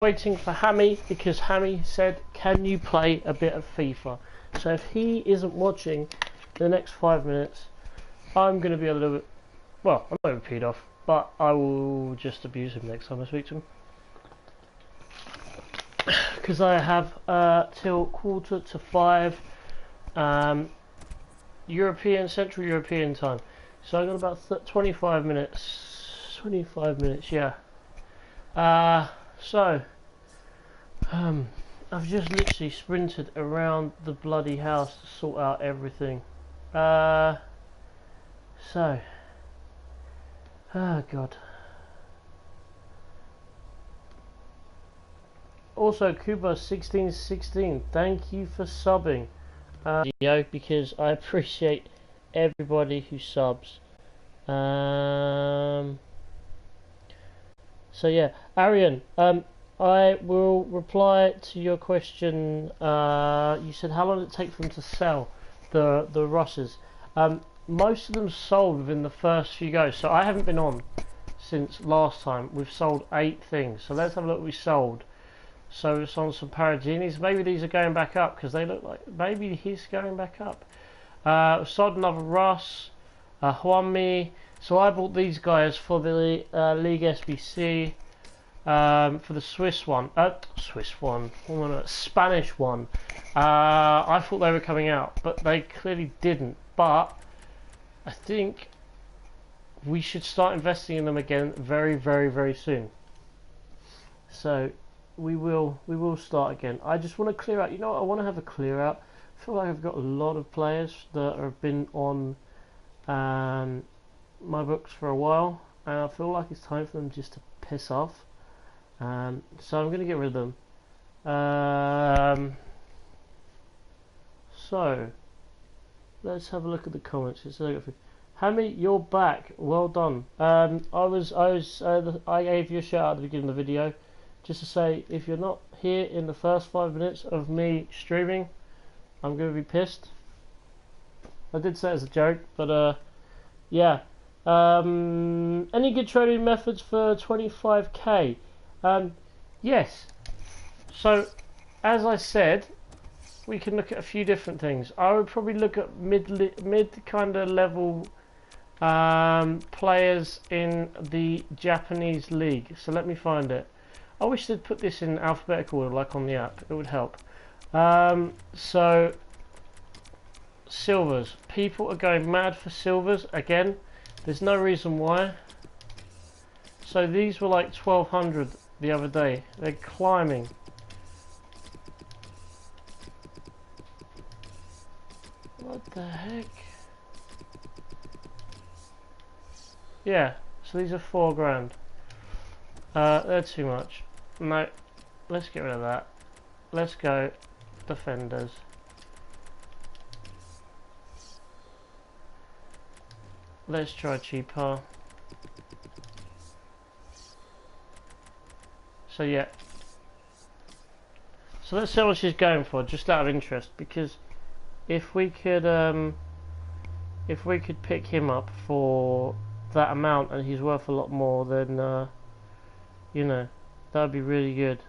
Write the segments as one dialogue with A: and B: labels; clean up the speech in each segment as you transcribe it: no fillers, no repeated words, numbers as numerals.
A: waiting for Hammy because Hammy said, can you play a bit of FIFA? So if he isn't watching the next 5 minutes, I'm going to be a little bit, well, I'm not going to peed off, but I will just abuse him next time I speak to him. Because I have till 4:45 Central European time. So I've got about 25 minutes. 25 minutes, yeah. So, I've just literally sprinted around the bloody house to sort out everything. Oh God. Also, Kuba1616, thank you for subbing. Because I appreciate everybody who subs. So yeah, Arian, I will reply to your question. You said how long did it take for them to sell the Russes? Most of them sold within the first few goes. So I haven't been on since last time. We've sold 8 things. So let's have a look what we sold. So it's on some Paraginis. Maybe these are going back up because they look like maybe he's going back up. Sold another Russ, Huami. So I bought these guys for the League SBC, for the Spanish one. I thought they were coming out, but they clearly didn't. But I think we should start investing in them again very, very, very soon. So we will start again. I just want to clear out. You know what? I want to have a clear out. I feel like I've got a lot of players that have been on my books for a while, and I feel like it's time for them just to piss off. So I'm going to get rid of them. So let's have a look at the comments. Hammy, you're back. Well done. I gave you a shout out at the beginning of the video, just to say if you're not here in the first 5 minutes of me streaming, I'm going to be pissed. I did say it as a joke, but yeah. Any good trading methods for 25k? Yes. So, as I said, we can look at a few different things. I would probably look at mid kind of level players in the Japanese league. So let me find it. I wish they'd put this in alphabetical order like on the app. It would help. So, silvers. People are going mad for silvers again. There's no reason why. So these were like 1200 the other day. They're climbing. What the heck? Yeah, so these are 4 grand. They're too much. No, let's get rid of that. Let's go defenders. Let's try cheaper. So yeah. So let's see what she's going for, just out of interest, because if we could pick him up for that amount and he's worth a lot more, then you know, that would be really good.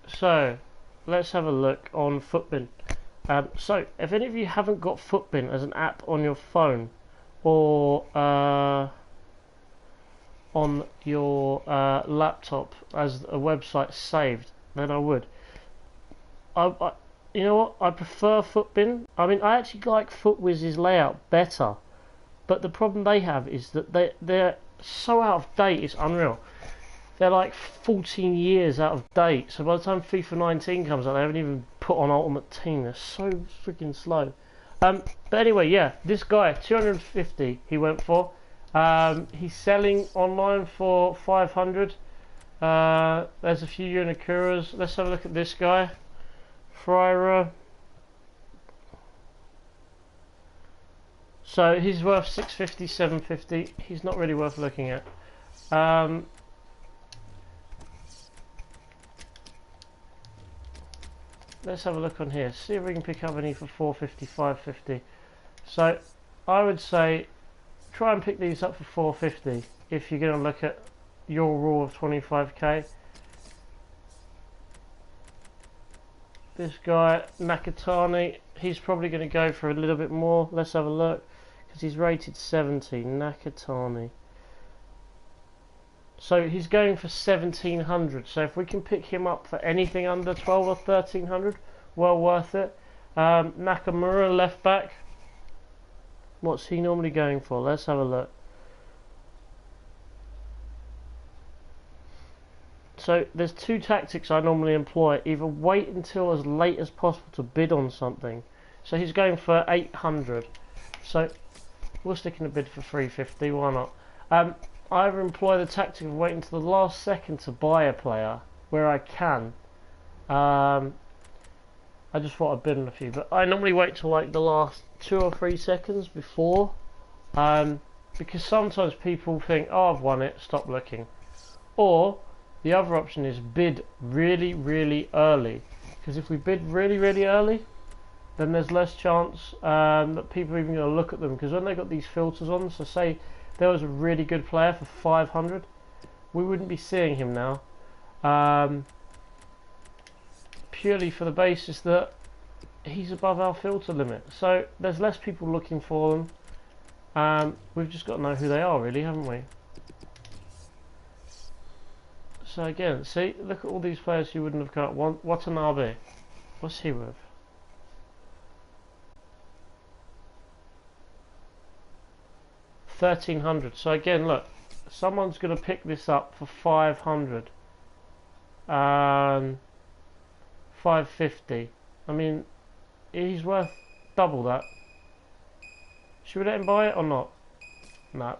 A: So let's have a look on Footbin. So if any of you haven't got Footbin as an app on your phone or on your laptop as a website saved, then I would. You know what? I prefer Footbin. I mean, I actually like FootWiz's layout better, but the problem they have is that they're so out of date. It's unreal. They're like 14 years out of date. So by the time FIFA 19 comes out, they haven't even put on Ultimate Team. They're so freaking slow. But anyway, yeah, this guy 250 he went for. He's selling online for 500. There's a few Unikuras. Let's have a look at this guy. Freire. So he's worth 650, 750. He's not really worth looking at. Let's have a look on here. See if we can pick up any for 450, 550. So I would say try and pick these up for 450 if you're going to look at your rule of 25k. This guy, Nakatani, he's probably going to go for a little bit more. Let's have a look. Because he's rated 70, Nakatani. So he's going for 1700. So if we can pick him up for anything under 12 or 1300, well worth it. Nakamura, left back. What's he normally going for? Let's have a look. So there's two tactics I normally employ. Either wait until as late as possible to bid on something. So he's going for 800. So we'll stick in a bid for 350. Why not? I either employ the tactic of waiting until the last second to buy a player where I can. I just thought I'd bid on a few, but I normally wait till like the last 2 or 3 seconds before, because sometimes people think, oh, I've won it, stop looking. Or the other option is bid really, really early, because if we bid really, really early, then there's less chance that people are even going to look at them, because when they've got these filters on, so say there was a really good player for 500, we wouldn't be seeing him now, purely for the basis that he's above our filter limit. So there's less people looking for them. We've just got to know who they are, really, haven't we? So again, see, look at all these players you wouldn't have got. Watanabe, what's he with? $1,300. So again, look, someone's going to pick this up for 500, 550. I mean, he's worth double that. Should we let him buy it or not? No.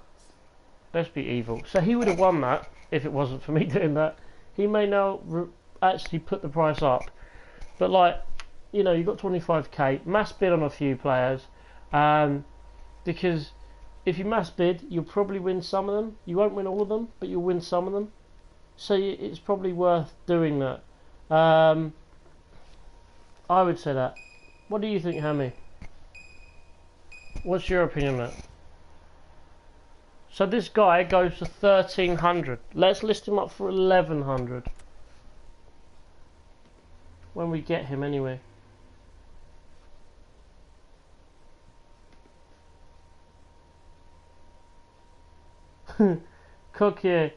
A: Let's be evil. So he would have won that if it wasn't for me doing that. He may now actually put the price up. But like, you know, you've got 25k. Mass bid on a few players. Because if you mass bid, you'll probably win some of them. You won't win all of them, but you'll win some of them. So it's probably worth doing that. I would say that. What do you think, Hammy? What's your opinion on it? So this guy goes for 1,300. Let's list him up for 1,100. When we get him, anyway. Coquier,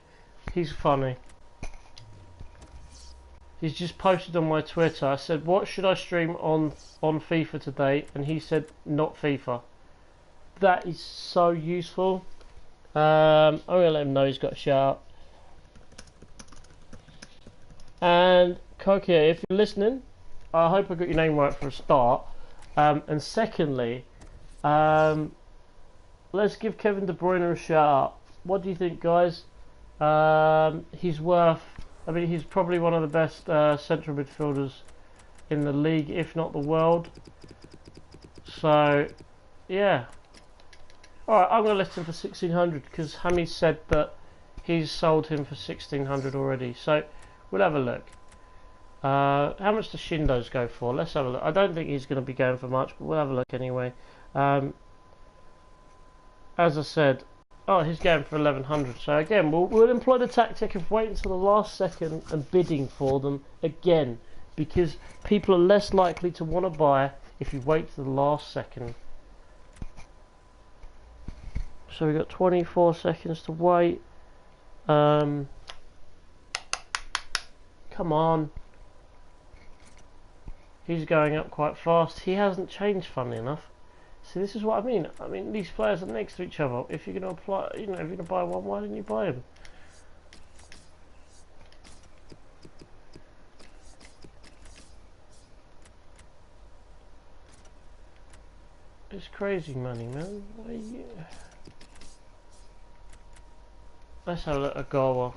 A: he's funny. He's just posted on my Twitter. I said, what should I stream on FIFA today? And he said, not FIFA. That is so useful. I'm going to let him know he's got a shout. And Coquier, if you're listening, I hope I got your name right for a start. And secondly, let's give Kevin De Bruyne a shout out. What do you think, guys? He's worth... I mean, he's probably one of the best central midfielders in the league, if not the world. So, yeah. Alright, I'm going to list him for 1,600 because Hammy said that he's sold him for 1,600 already. So, we'll have a look. How much does Shindo's go for? Let's have a look. I don't think he's going to be going for much, but we'll have a look anyway. As I said... Oh, he's going for 1,100. So again, we'll employ the tactic of waiting until the last second and bidding for them again, because people are less likely to want to buy if you wait to the last second. So we've got 24 seconds to wait. Come on. He's going up quite fast. He hasn't changed, funnily enough. See, this is what I mean. I mean, these players are next to each other. If you're going to apply, you know, if you're going to buy one, why didn't you buy him? It's crazy money, man. What are you... Let's have a look at Gawa.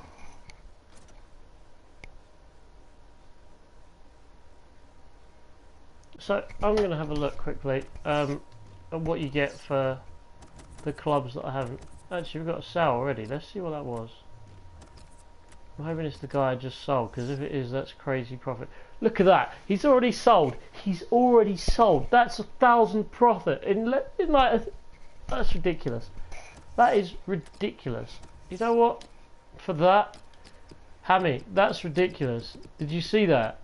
A: So I'm going to have a look quickly. And what you get for the clubs that I haven't. Actually, we've got a sale already. Let's see what that was. I'm hoping it's the guy I just sold, because if it is, that's crazy profit. Look at that. He's already sold. He's already sold. That's 1,000 profit. That's ridiculous. That is ridiculous. You know what? For that? Hammy, that's ridiculous. Did you see that?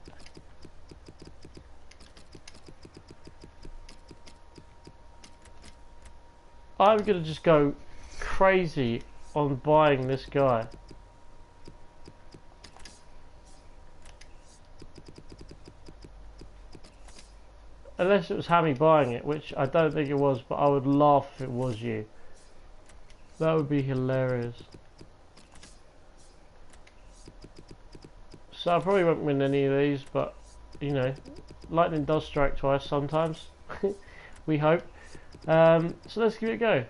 A: I'm gonna just go crazy on buying this guy. Unless it was Hammy buying it, which I don't think it was, but I would laugh if it was you. That would be hilarious. So I probably won't win any of these, but you know, lightning does strike twice sometimes. We hope. So let's give it a go.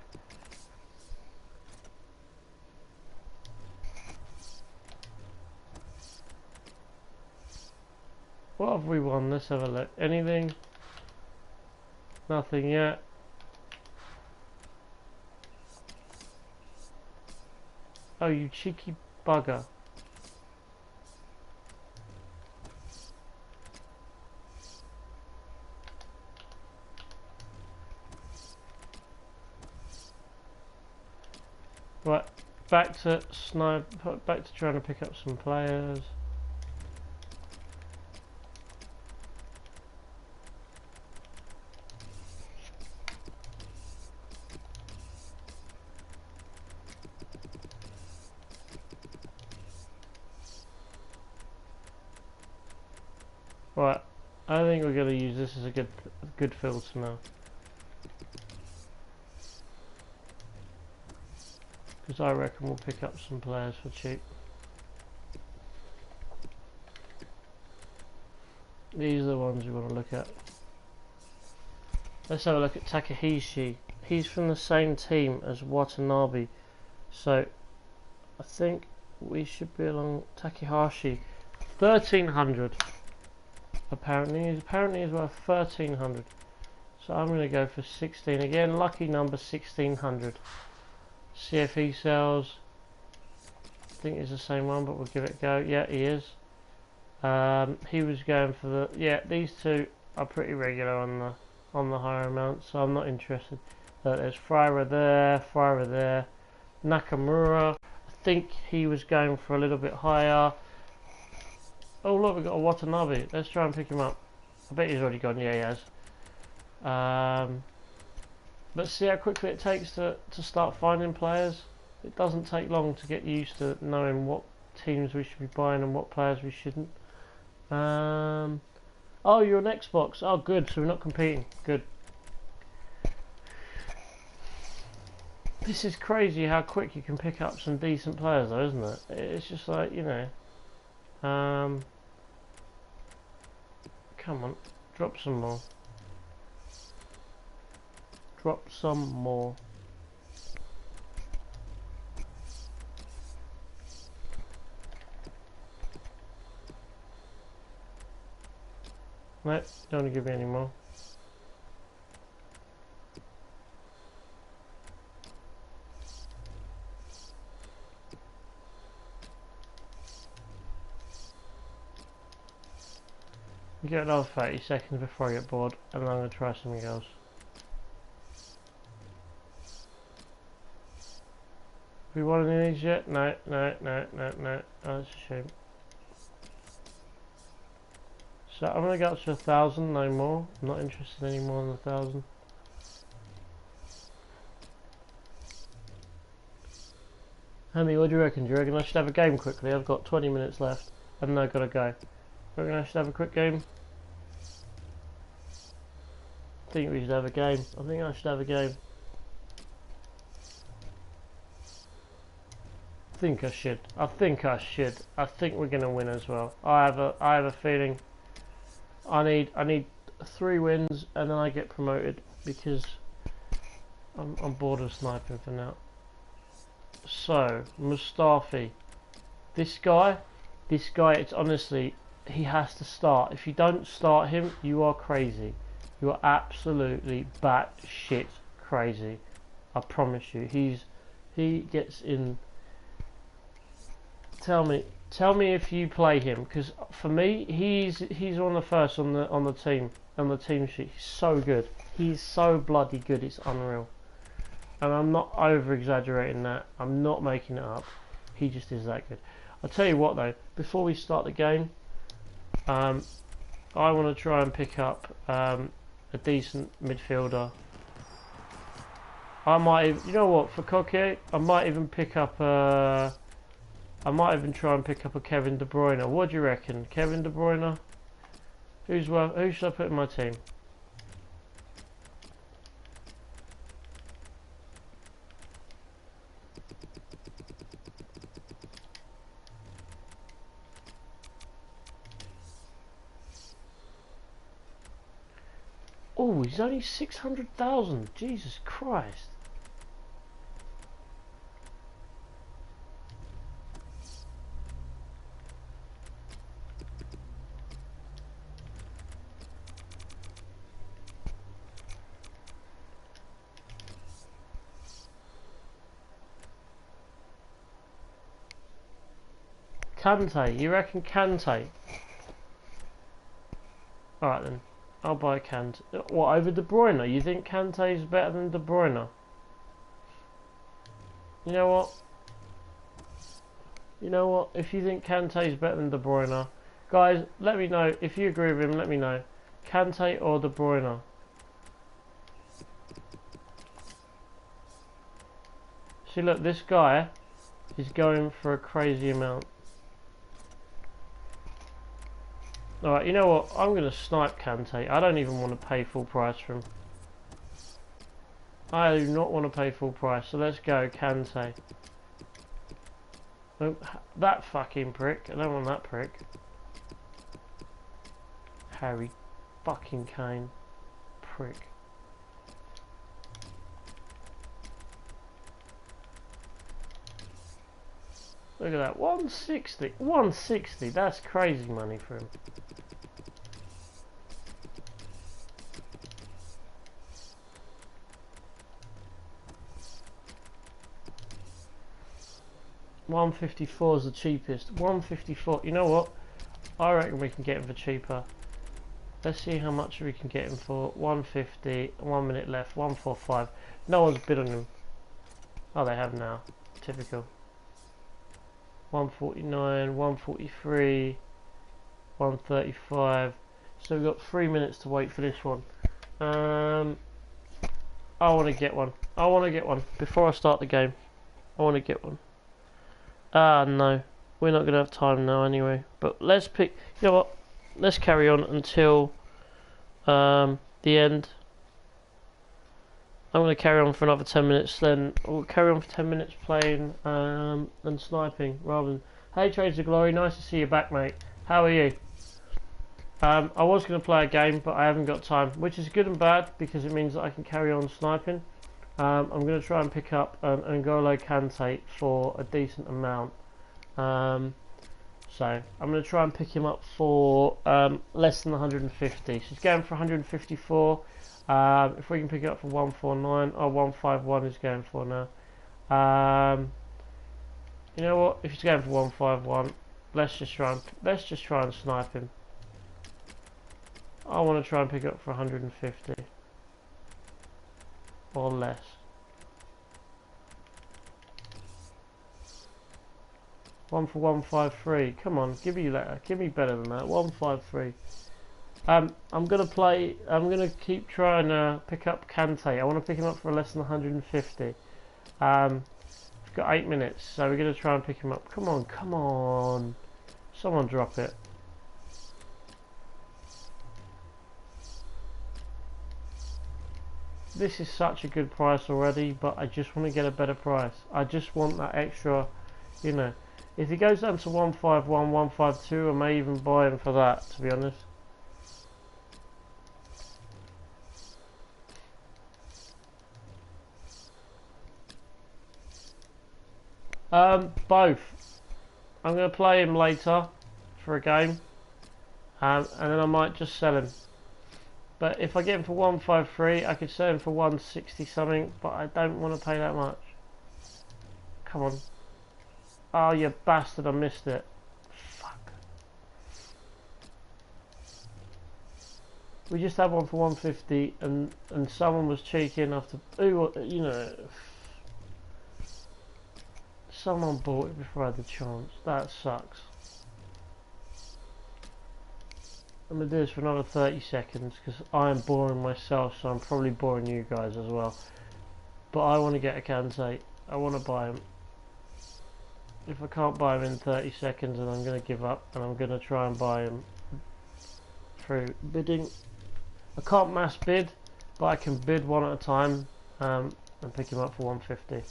A: What have we won? Let's have a look. Anything? Nothing yet. Oh, you cheeky bugger. Right, back to back to trying to pick up some players. Right, I think we're going to use this as a good filter now. Because I reckon we'll pick up some players for cheap. These are the ones we want to look at. Let's have a look at Takahashi. He's from the same team as Watanabe. So, I think we should be along Takahashi. 1300. Apparently he's worth 1300. So I'm going to go for 16 again. Lucky number 1600. See if he sells. I think it's the same one, but we'll give it a go. Yeah, he is. He was going for the these two are pretty regular on the higher amount, so I'm not interested. There's Fryer there, Nakamura. I think he was going for a little bit higher. Oh look, we've got a Watanabe. Let's try and pick him up. I bet he's already gone. Yeah, he has. But see how quickly it takes to start finding players. It doesn't take long to get used to knowing what teams we should be buying and what players we shouldn't. Oh, you're on Xbox. Oh, good. So we're not competing. Good. This is crazy how quick you can pick up some decent players, though, isn't it? It's just like, you know. Come on, drop some more. Drop some more. No, don't want to give me any more. Get another 30 seconds before I get bored, and then I'm going to try something else. Have we won any of these yet? No. Oh, that's a shame. So I'm going to go up to 1,000, no more. I'm not interested anymore in 1,000. Hammy, what do you reckon? Do you reckon I should have a game quickly? I've got 20 minutes left, and I've got to go. Do you reckon I should have a quick game? I think we should have a game. I think I should have a game. I think I should. I think we're gonna win as well. I have a feeling. I need 3 wins and then I get promoted because I'm bored of sniping for now. So Mustafi, this guy, it's honestly, he has to start. If you don't start him, you are crazy. You are absolutely batshit crazy. I promise you. He gets in. Tell me if you play him, because for me, he's one of the first on the team sheet. He's so good. He's so bloody good. It's unreal. And I'm not over exaggerating that. I'm not making it up. He just is that good. I'll tell you what though, before we start the game, I want to try and pick up a decent midfielder. I might even, you know what, for Coquet, I might even pick up I might even try and pick up a Kevin De Bruyne. What do you reckon? Kevin De Bruyne? Who should I put in my team? Oh, he's only 600,000. Jesus Christ. Kante, you reckon Kante? Alright then, I'll buy Kante. What, over De Bruyne? You think Kante is better than De Bruyne? You know what? You know what? If you think Kante is better than De Bruyne, guys, let me know. If you agree with him, let me know. Kante or De Bruyne? See, look, this guy is going for a crazy amount. Alright, you know what? I'm going to snipe Kante. I don't even want to pay full price for him. I do not want to pay full price, so let's go Kante. Oh, that fucking prick. I don't want that prick. Harry fucking Kane. Prick. Look at that. 160. 160. That's crazy money for him. $154 is the cheapest. 154. You know what? I reckon we can get him for cheaper. Let's see how much we can get him for. 150. 1 minute left. 145. No one's bid on him. Oh, they have now. Typical. 149. 143. 135. So we've got 3 minutes to wait for this one. I want to get one. I want to get one before I start the game. I want to get one. Ah, no. We're not going to have time now anyway. But let's pick... You know what? Let's carry on until the end. I'm going to carry on for another 10 minutes. Then we'll carry on for 10 minutes playing and sniping rather than... Hey, Trades of Glory. Nice to see you back, mate. How are you? I was going to play a game, but I haven't got time. Which is good and bad because it means that I can carry on sniping. I'm going to try and pick up N'Golo Kante for a decent amount. So I'm going to try and pick him up for less than 150. So he's going for 154. If we can pick it up for 149 or 151 is going for now. You know what? If he's going for 151, let's just try and snipe him. I want to try and pick it up for 150 or less. One for 153. Come on, give me that. Give me better than that. 153. I'm gonna keep trying to pick up Kante. I want to pick him up for less than 150. We've got 8 minutes, so we're gonna try and pick him up. Come on, come on. Someone drop it. This is such a good price already, but I just want to get a better price. I just want that extra, you know. If he goes down to 151, 152, I may even buy him for that, to be honest. Both. I'm going to play him later for a game, and then I might just sell him. But if I get him for 153, I could sell him for 160 something, but I don't want to pay that much. Come on. Oh, you bastard, I missed it. Fuck. We just had one for 150 and someone was cheeky enough to... Ooh, you know... Someone bought it before I had the chance. That sucks. I'm going to do this for another 30 seconds because I am boring myself, so I'm probably boring you guys as well. But I want to get a Kante. I want to buy him. If I can't buy him in 30 seconds, then I'm going to give up and I'm going to try and buy him through bidding. I can't mass bid, but I can bid one at a time and pick him up for 150.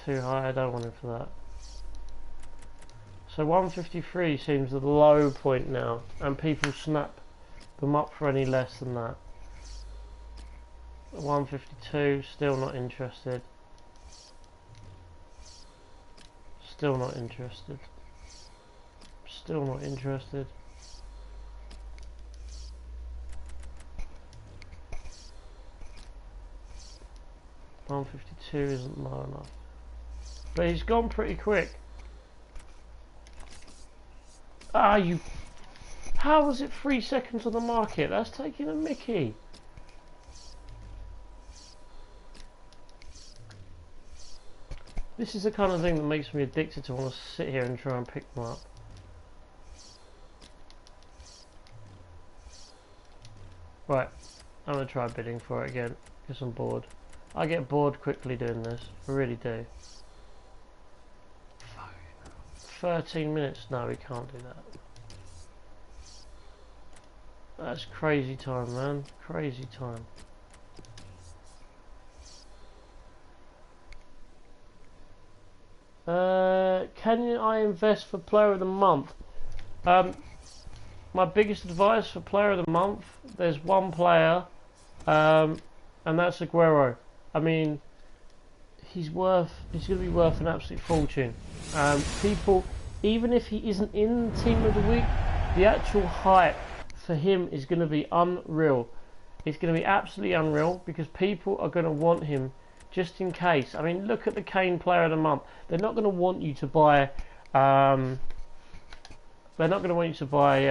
A: Too high, I don't want him for that. So 153 seems the low point now, and people snap them up for any less than that. 152, still not interested. Still not interested. Still not interested. $152 isn't low enough. But he's gone pretty quick. Ah, you... How was it 3 seconds on the market? That's taking a mickey. This is the kind of thing that makes me addicted to want to sit here and try and pick them up. Right, I'm going to try bidding for it again, because I'm bored. I get bored quickly doing this, I really do. 13 minutes? No, we can't do that. That's crazy time, man. Crazy time. Can I invest for player of the month? My biggest advice for player of the month, there's one player, and that's Aguero. I mean, he's going to be worth an absolute fortune. People, even if he isn't in the team of the week, the actual hype for him is going to be unreal. It's going to be absolutely unreal because people are going to want him just in case. I mean, look at the Kane player of the month. They're not going to want you to buy. They're not going to want you to buy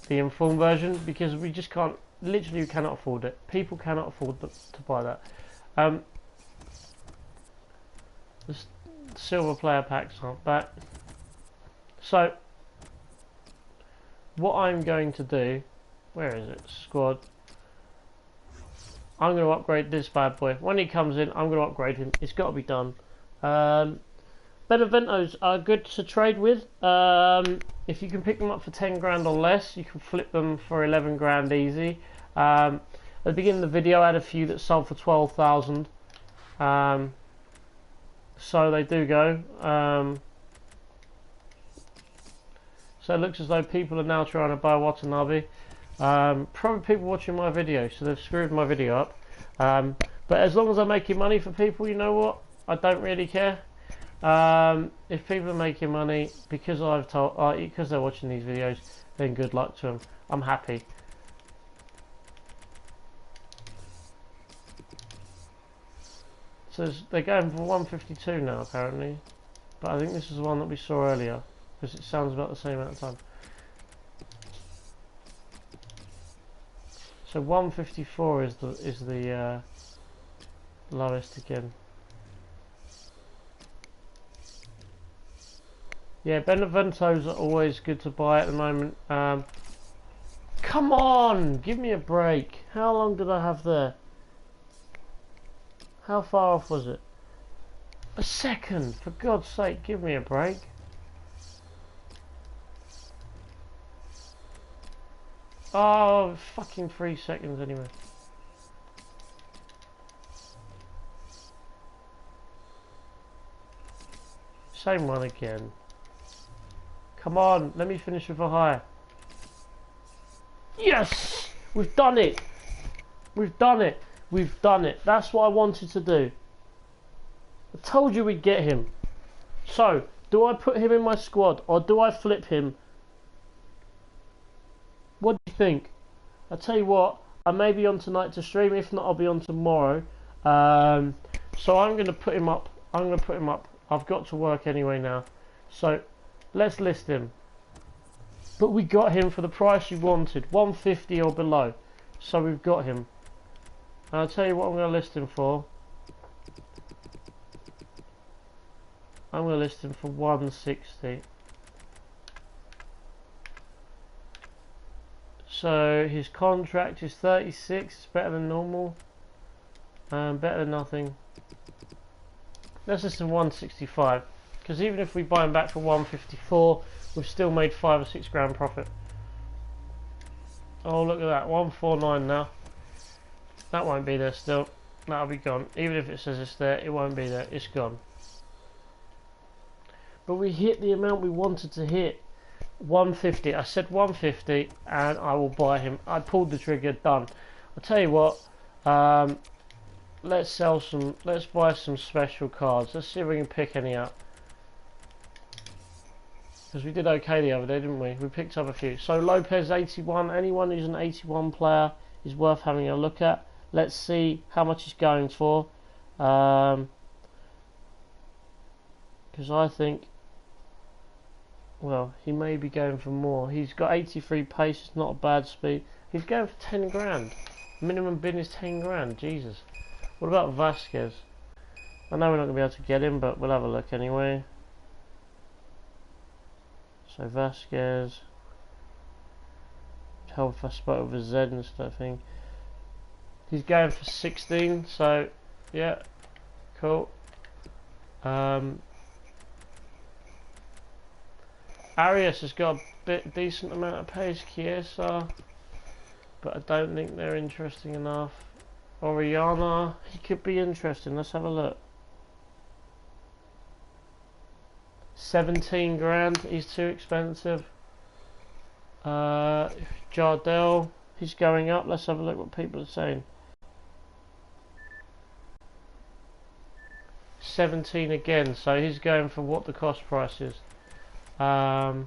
A: the informed version because we just can't. Literally, we cannot afford it. People cannot afford to buy that. The silver player packs aren't back. So, what I'm going to do, where is it? Squad. I'm going to upgrade this bad boy. When he comes in, I'm going to upgrade him. It's got to be done. Beneventos are good to trade with. If you can pick them up for 10 grand or less, you can flip them for 11 grand easy. At the beginning of the video, I had a few that sold for 12,000. So they do go. So it looks as though people are now trying to buy Watanabe. Probably people watching my video, so they've screwed my video up. But as long as I'm making money for people, you know what? I don't really care. If people are making money because because they're watching these videos, then good luck to them. I'm happy. So they're going for 152 now apparently, but I think this is the one that we saw earlier because it sounds about the same amount of time. So 154 is the lowest again. Yeah, Beneventos are always good to buy at the moment. Come on, give me a break. How long did I have there? How far off was it? A second, for God's sake, give me a break. Oh, fucking 3 seconds anyway. Same one again. Come on, let me finish with a high. Yes! We've done it! We've done it! We've done it. That's what I wanted to do. I told you we'd get him. So, do I put him in my squad or do I flip him? What do you think? I'll tell you what, I may be on tonight to stream. If not, I'll be on tomorrow. So I'm going to put him up. I've got to work anyway now. So, let's list him. But we got him for the price you wanted. 150 or below. So we've got him. And I'll tell you what I'm going to list him for. I'm going to list him for 160. So his contract is 36. It's better than normal. Better than nothing. Let's list him 165. Because even if we buy him back for 154, we've still made 5 or 6 grand profit. Oh, look at that. 149 now. That won't be there still. That'll be gone. Even if it says it's there, it won't be there. It's gone. But we hit the amount we wanted to hit. 150. I said 150 and I will buy him. I pulled the trigger. Done. I'll tell you what. Let's sell some. Let's buy some special cards. Let's see if we can pick any up. Because we did okay the other day, didn't we? We picked up a few. So Lopez 81. Anyone who's an 81 player is worth having a look at. Let's see how much he's going for. Because I think, well, he may be going for more. He's got 83 pace. It's not a bad speed. He's going for 10 grand. Minimum bid is 10 grand. Jesus. What about Vasquez? I know we're not going to be able to get him, but we'll have a look anyway. So Vasquez. Help if I spot with a Z and stuff. He's going for 16. So yeah, cool. Arias has got a decent amount of pace. Chiesa, but I don't think they're interesting enough. Oriana, he could be interesting. Let's have a look. 17 grand, he's too expensive. Jardel, he's going up. Let's have a look what people are saying. 17 again, so he's going for what the cost price is. Oh,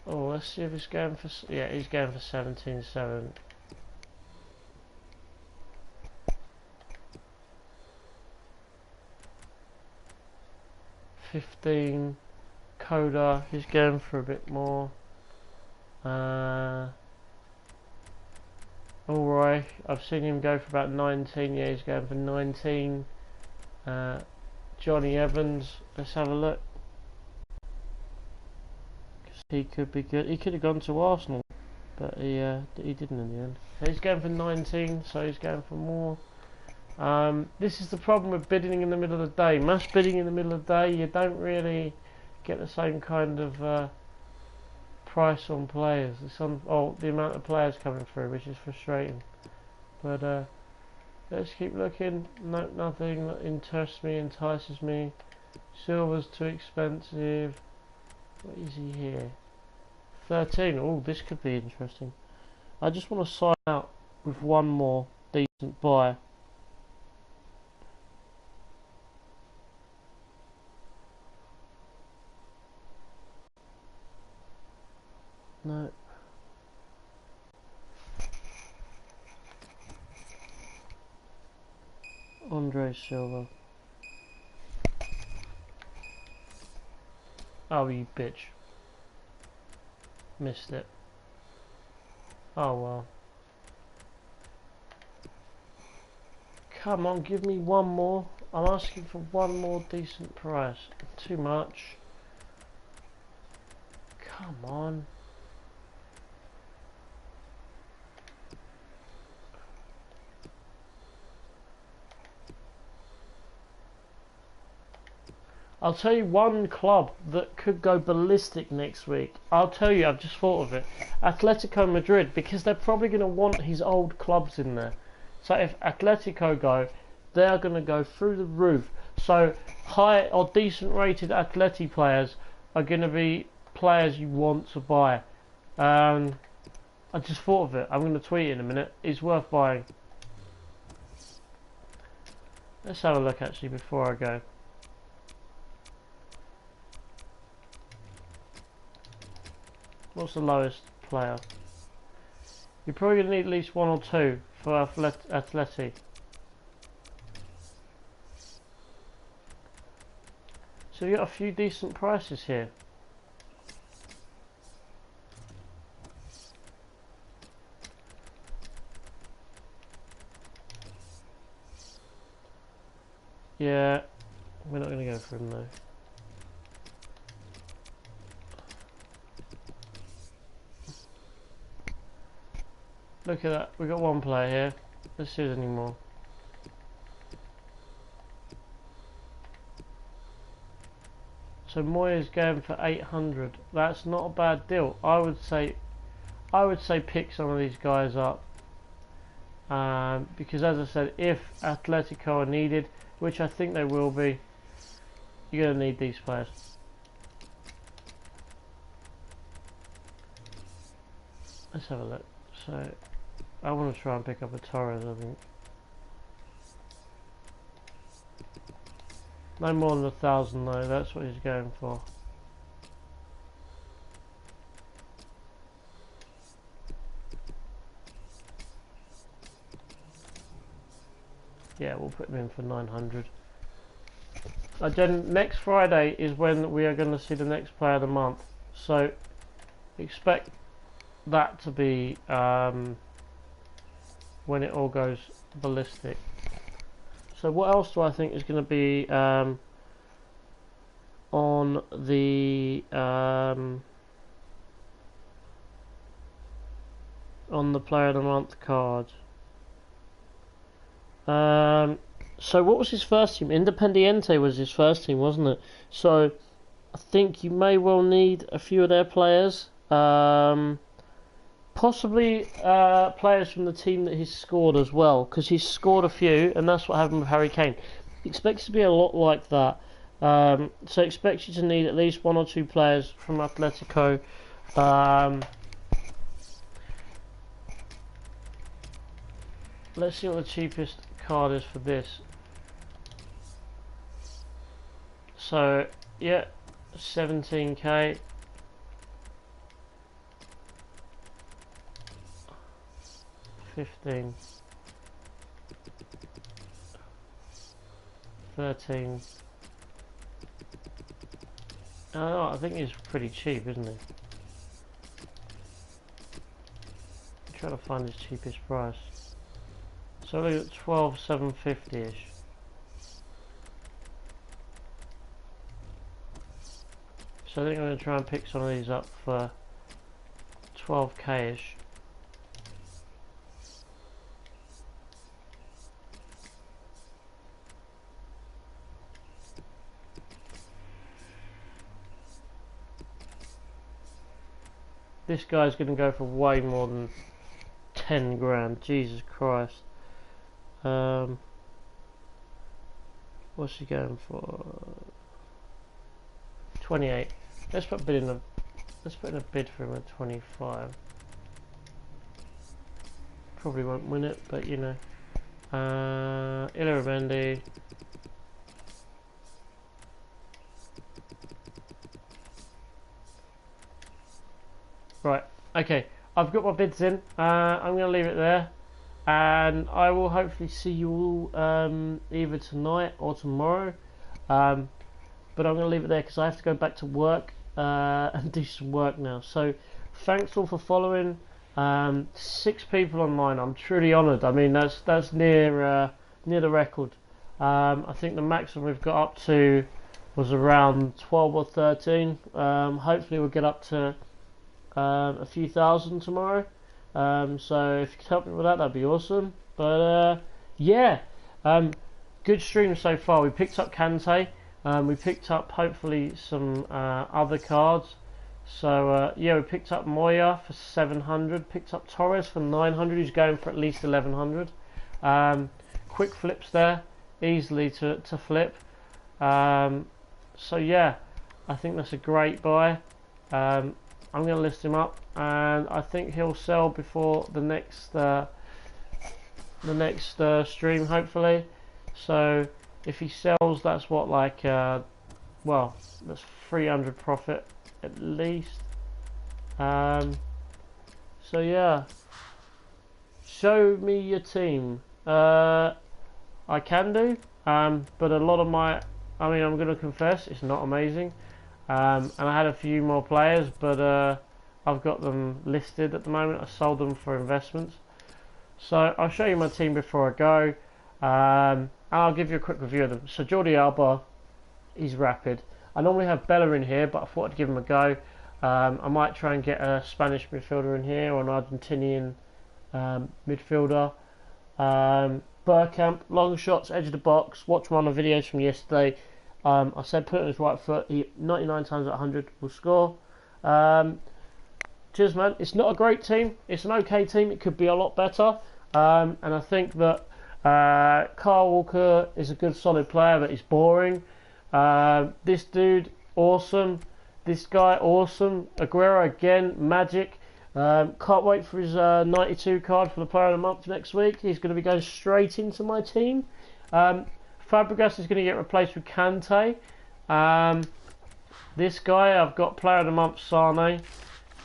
A: let's see if he's going for. Yeah, he's going for 17.7. 15. Coda, he's going for a bit more. Alright, I've seen him go for about 19. Yeah, he's going for 19. Johnny Evans, let's have a look. He could be good. He could have gone to Arsenal, but he didn't in the end. He's going for 19, so he's going for more. This is the problem with bidding in the middle of the day. Mass bidding in the middle of the day, you don't really get the same kind of price on players. It's on the amount of players coming through, which is frustrating. But let's keep looking. Nope, nothing that interests me, entices me. Silver's too expensive. What is he here? 13. Oh, this could be interesting. I just want to sign out with one more decent buy. No. Andre Silva. Oh, you bitch. Missed it. Oh well. Come on, give me one more. I'm asking for one more decent price. Too much. Come on. I'll tell you one club that could go ballistic next week. I'll tell you, I've just thought of it. Atletico Madrid, because they're probably going to want his old clubs in there. So if Atletico go, they're going to go through the roof. So high or decent rated Atleti players are going to be players you want to buy. I just thought of it. I'm going to tweet it in a minute. It's worth buying. Let's have a look actually before I go. What's the lowest player? You're probably going to need at least one or two for Atleti. So you got a few decent prices here. Yeah, we're not going to go for him though. Look at that, we've got one player here. Let's see if there's any more. So Moya's going for 800. That's not a bad deal. I would say pick some of these guys up. Because as I said, if Atletico are needed, which I think they will be, you're going to need these players. Let's have a look. So I want to try and pick up a Torres, I think. No more than 1,000 though, that's what he's going for. Yeah, we'll put him in for 900. Then next Friday is when we are going to see the next player of the month. So expect that to be when it all goes ballistic. So what else do I think is going to be on the player of the month card? So what was his first team? Independiente was his first team, wasn't it? So I think you may well need a few of their players. Possibly players from the team that he's scored as well, because he's scored a few, and that's what happened with Harry Kane. Expects to be a lot like that. So expect you to need at least one or two players from Atletico. Let's see what the cheapest card is for this. So yeah, 17k. 15, 13. I think he's pretty cheap, isn't he? I'm trying to find his cheapest price. So look at 12,750-ish. So I think I'm going to try and pick some of these up for 12k-ish. This guy's going to go for way more than 10 grand. Jesus Christ. What's he going for? 28. Let's put in a bid for him at 25. Probably won't win it, but you know. Illaramendi. Right, okay, I've got my bids in. I'm going to leave it there, and I will hopefully see you all either tonight or tomorrow. But I'm going to leave it there because I have to go back to work and do some work now. So thanks all for following. 6 people online. I'm truly honoured. I mean, that's near the record. I think the maximum we've got up to was around 12 or 13. Hopefully we'll get up to a few thousand tomorrow. So if you could help me with that, that'd be awesome. But yeah, good stream so far. We picked up Kante. We picked up hopefully some other cards. So yeah, we picked up Moya for 700. Picked up Torres for 900. He's going for at least 1100. Quick flips there, easily to flip. So yeah, I think that's a great buy. I'm going to list him up, and I think he'll sell before the next stream, hopefully. So if he sells, that's what, like well, that's 300 profit at least. So yeah, show me your team. I can do, but a lot of my, I mean, I'm going to confess, it's not amazing. And I had a few more players, but I've got them listed at the moment. I sold them for investments. So I'll show you my team before I go. And I'll give you a quick review of them. So Jordi Alba, he's rapid. I normally have Bella in here, but I thought I'd give him a go. I might try and get a Spanish midfielder in here or an Argentinian midfielder. Bergkamp, long shots, edge of the box. Watch one of the videos from yesterday. I said put it on his right foot. He 99 times out of 100 will score. Cheers, man. It's not a great team. It's an okay team. It could be a lot better. And I think that Kyle Walker is a good, solid player, but he's boring. This dude, awesome. This guy, awesome. Aguero again, magic. Can't wait for his 92 card for the Player of the Month next week. He's going to be going straight into my team. Fabregas is going to get replaced with Kante. This guy, I've got Player of the Month, Sane.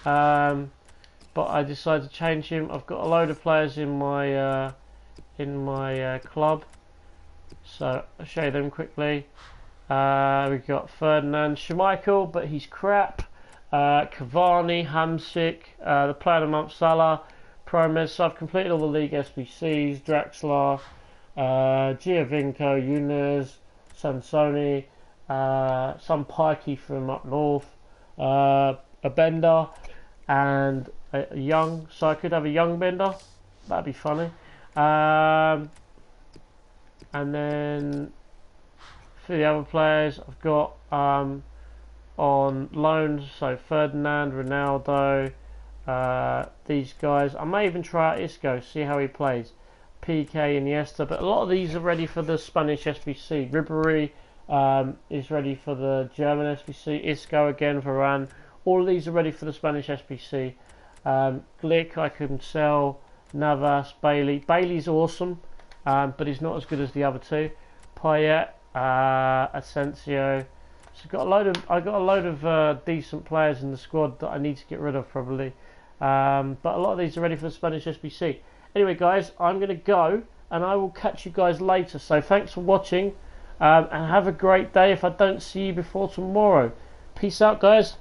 A: But I decided to change him. I've got a load of players in my club, so I'll show you them quickly. We've got Ferdinand, Schmeichel, but he's crap. Cavani, Hamsik, the Player of the Month, Salah, Promes. So I've completed all the league SBCs. Draxler, Giovinco, Yunus, Sansoni, some Pikey from up north, a Bender, and a young. So I could have a young Bender. That'd be funny. And then for the other players, I've got on loans, so Ferdinand, Ronaldo, these guys. I may even try out Isco, see how he plays. PK, Iniesta, but a lot of these are ready for the Spanish SBC. Ribery is ready for the German SBC. Isco again, Varane. All of these are ready for the Spanish SBC. Glick I can sell. Navas, Bailey. Bailey's awesome, but he's not as good as the other two. Payet, Asensio. So I got a load of decent players in the squad that I need to get rid of probably. But a lot of these are ready for the Spanish SBC. Anyway, guys, I'm going to go, and I will catch you guys later. So thanks for watching, and have a great day if I don't see you before tomorrow. Peace out, guys.